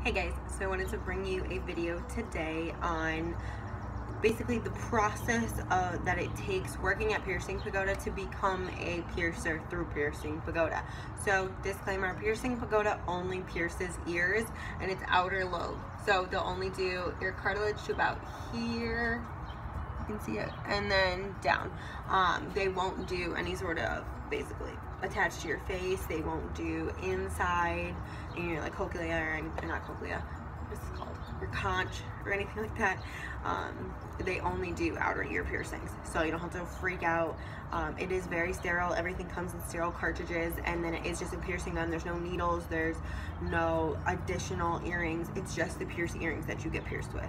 Hey guys, so I wanted to bring you a video today on basically the process that it takes working at Piercing Pagoda to become a piercer through Piercing Pagoda. So disclaimer, Piercing Pagoda only pierces ears and its outer lobe. So they'll only do ear cartilage to about here, you can see it, and then down. They won't do any sort of basically attached to your face. They won't do inside in your like cochlea or not cochlea, what's it called, your conch or anything like that. They only do outer ear piercings, so you don't have to freak out. It is very sterile. Everything comes in sterile cartridges, and then it is just a piercing gun. There's no needles, there's no additional earrings. It's just the piercing earrings that you get pierced with.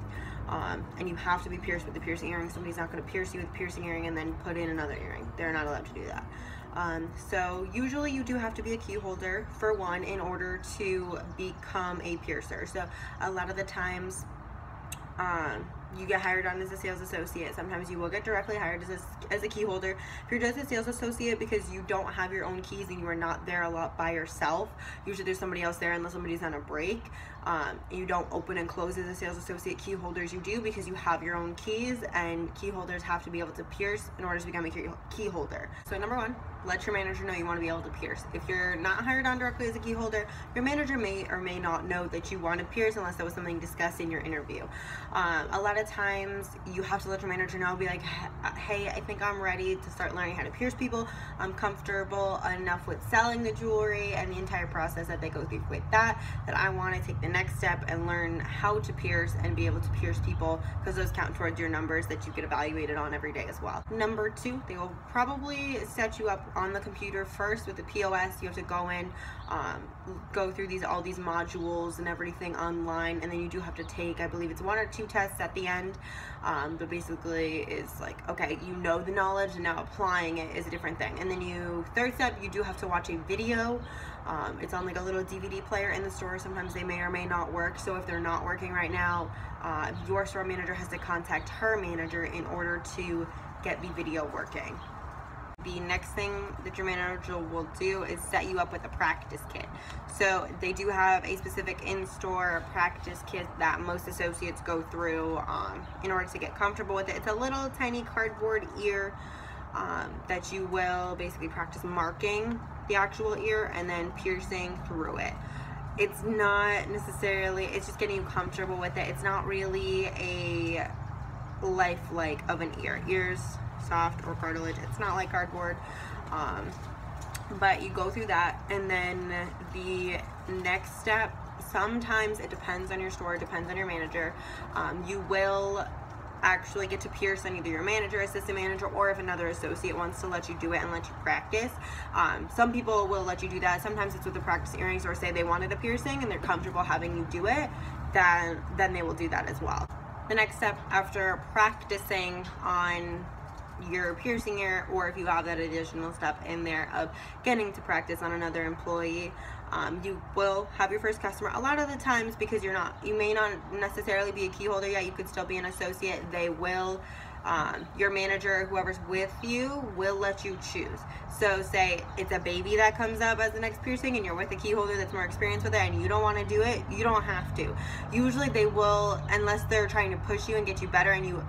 And you have to be pierced with the piercing earring. Somebody's not going to pierce you with a piercing earring and then put in another earring. They're not allowed to do that. So usually you do have to be a key holder for one in order to become a piercer. So a lot of the times you get hired on as a sales associate. Sometimes you will get directly hired as a key holder. If you're just a sales associate because you don't have your own keys and you are not there a lot by yourself, usually there's somebody else there unless somebody's on a break. You don't open and close as a sales associate. Key holders you do because you have your own keys, and key holders have to be able to pierce in order to become a key holder. So number one, let your manager know you want to be able to pierce. If you're not hired on directly as a key holder, your manager may or may not know that you want to pierce unless that was something discussed in your interview. A lot of times you have to let your manager know, be like, hey, I think I'm ready to start learning how to pierce people. I'm comfortable enough with selling the jewelry and the entire process that they go through with that I want to take the next step and learn how to pierce and be able to pierce people, because those count towards your numbers that you get evaluated on every day as well. Number two, they will probably set you up on the computer first with the POS. You have to go in, go through all these modules and everything online, and then you do have to take, I believe it's 1 or 2 tests at the end. But basically it's like, okay, you know the knowledge, and now applying it is a different thing. And then third step, you do have to watch a video. It's on like a little DVD player in the store. Sometimes they may or may not work. So if they're not working right now, your store manager has to contact her manager in order to get the video working. The next thing that your manager will do is set you up with a practice kit. So they do have a specific in-store practice kit that most associates go through in order to get comfortable with it. It's a little tiny cardboard ear that you will basically practice marking the actual ear and then piercing through it. It's not necessarily, it's just getting you comfortable with it. It's not really a lifelike of an ear. Ears, soft or cartilage, it's not like cardboard. But you go through that, and then the next step, sometimes it depends on your store, it depends on your manager. You will actually get to pierce on either your manager, assistant manager, or if another associate wants to let you do it and let you practice. Some people will let you do that. Sometimes it's with the practice earrings, or say they wanted a piercing and they're comfortable having you do it, then they will do that as well. The next step after practicing on your piercing ear, or if you have that additional step in there of getting to practice on another employee, you will have your first customer. A lot of the times, because you may not necessarily be a key holder yet, you could still be an associate, they will, your manager, whoever's with you, will let you choose. So say it's a baby that comes up as the next piercing and you're with a key holder that's more experienced with it and you don't want to do it, you don't have to. Usually they will, unless they're trying to push you and get you better and you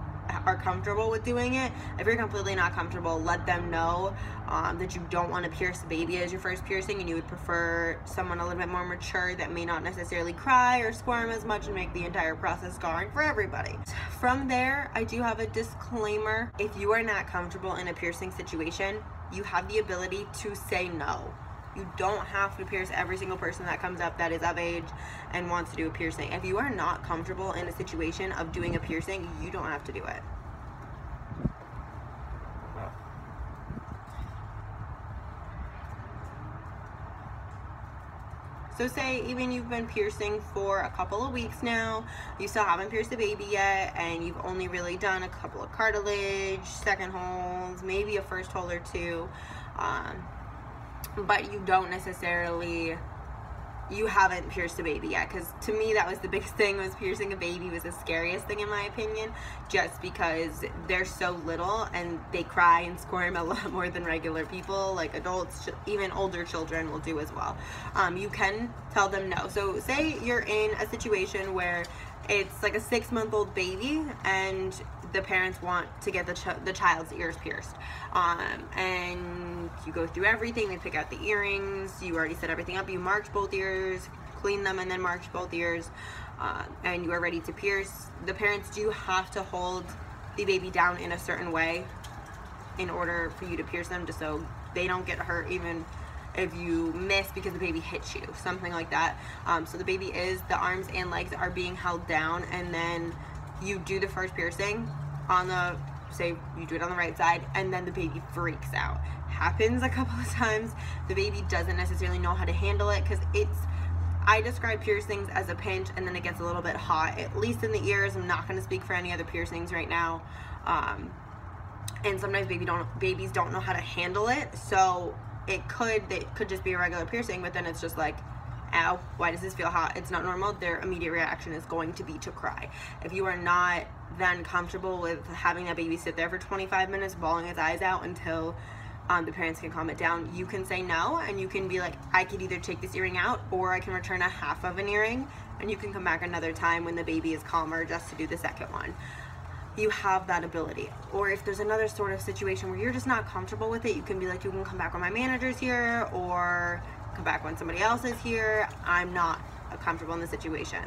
are comfortable with doing it. If you're completely not comfortable, let them know that you don't want to pierce the baby as your first piercing and you would prefer someone a little bit more mature that may not necessarily cry or squirm as much and make the entire process scarring for everybody. From there, I do have a disclaimer. If you are not comfortable in a piercing situation, you have the ability to say no. You don't have to pierce every single person that comes up that is of age and wants to do a piercing. If you are not comfortable in a situation of doing a piercing, you don't have to do it. So say even you've been piercing for a couple of weeks now, you still haven't pierced a baby yet, and you've only really done a couple of cartilage, second holes, maybe a first hole or two, but you don't necessarily you haven't pierced a baby yet, because to me that was the biggest thing, was piercing a baby was the scariest thing in my opinion, just because they're so little and they cry and squirm a lot more than regular people, like adults, even older children will do as well. You can tell them no. So say you're in a situation where it's like a 6-month-old baby and the parents want to get the child's ears pierced, and you go through everything, they pick out the earrings, you already set everything up, you marked both ears, clean them and then marked both ears, and you are ready to pierce. The parents do have to hold the baby down in a certain way in order for you to pierce them, just so they don't get hurt, even if you miss because the baby hits you, something like that. So the baby the arms and legs are being held down, and then you do the first piercing on the, say you do it on the right side, and then the baby freaks out. Happens a couple of times. The baby doesn't necessarily know how to handle it, because I describe piercings as a pinch and then it gets a little bit hot, at least in the ears. I'm not going to speak for any other piercings right now. And sometimes babies don't know how to handle it, so it could just be a regular piercing, but then it's just like, ow, why does this feel hot? It's not normal. Their immediate reaction is going to be to cry. If you are not then comfortable with having that baby sit there for 25 minutes bawling its eyes out until the parents can calm it down, you can say no, and you can be like, I could either take this earring out or I can return a half of an earring, and you can come back another time when the baby is calmer just to do the second one. You have that ability. Or if there's another sort of situation where you're just not comfortable with it, you can be like, you can come back when my manager's here, or come back when somebody else is here. I'm not comfortable in the situation.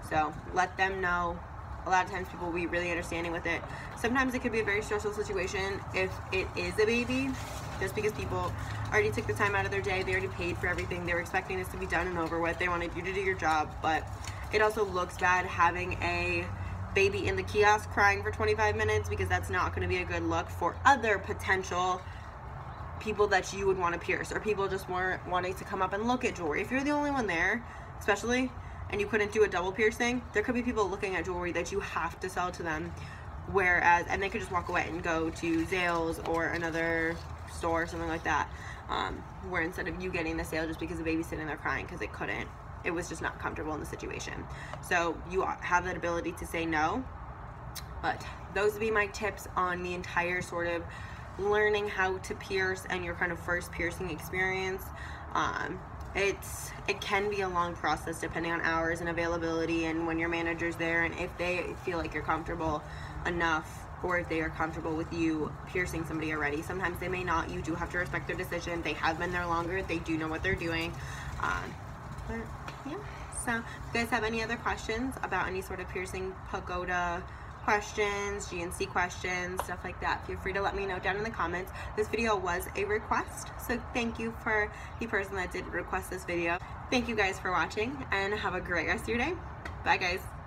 So let them know. A lot of times people will be really understanding with it. Sometimes it could be a very stressful situation if it is a baby, just because people already took the time out of their day, they already paid for everything, they were expecting this to be done and over with, they wanted you to do your job. But it also looks bad having a baby in the kiosk crying for 25 minutes, because that's not going to be a good look for other potential people that you would want to pierce, or people just weren't wanting to come up and look at jewelry. If you're the only one there, especially, and you couldn't do a double piercing, there could be people looking at jewelry that you have to sell to them, and they could just walk away and go to Zales or another store or something like that, where instead of you getting the sale just because the baby's sitting there crying because it was just not comfortable in the situation. So you have that ability to say no. But those would be my tips on the entire sort of learning how to pierce and your kind of first piercing experience. It can be a long process depending on hours and availability and when your manager's there, and if they feel like you're comfortable enough, or if they are comfortable with you piercing somebody already. Sometimes they may not. You do have to respect their decision. They have been there longer. They do know what they're doing. But yeah, so if you guys have any other questions about any sort of piercing pagoda questions, GNC questions, stuff like that, feel free to let me know down in the comments. This video was a request, so thank you for the person that did request this video. Thank you guys for watching, and have a great rest of your day. Bye guys.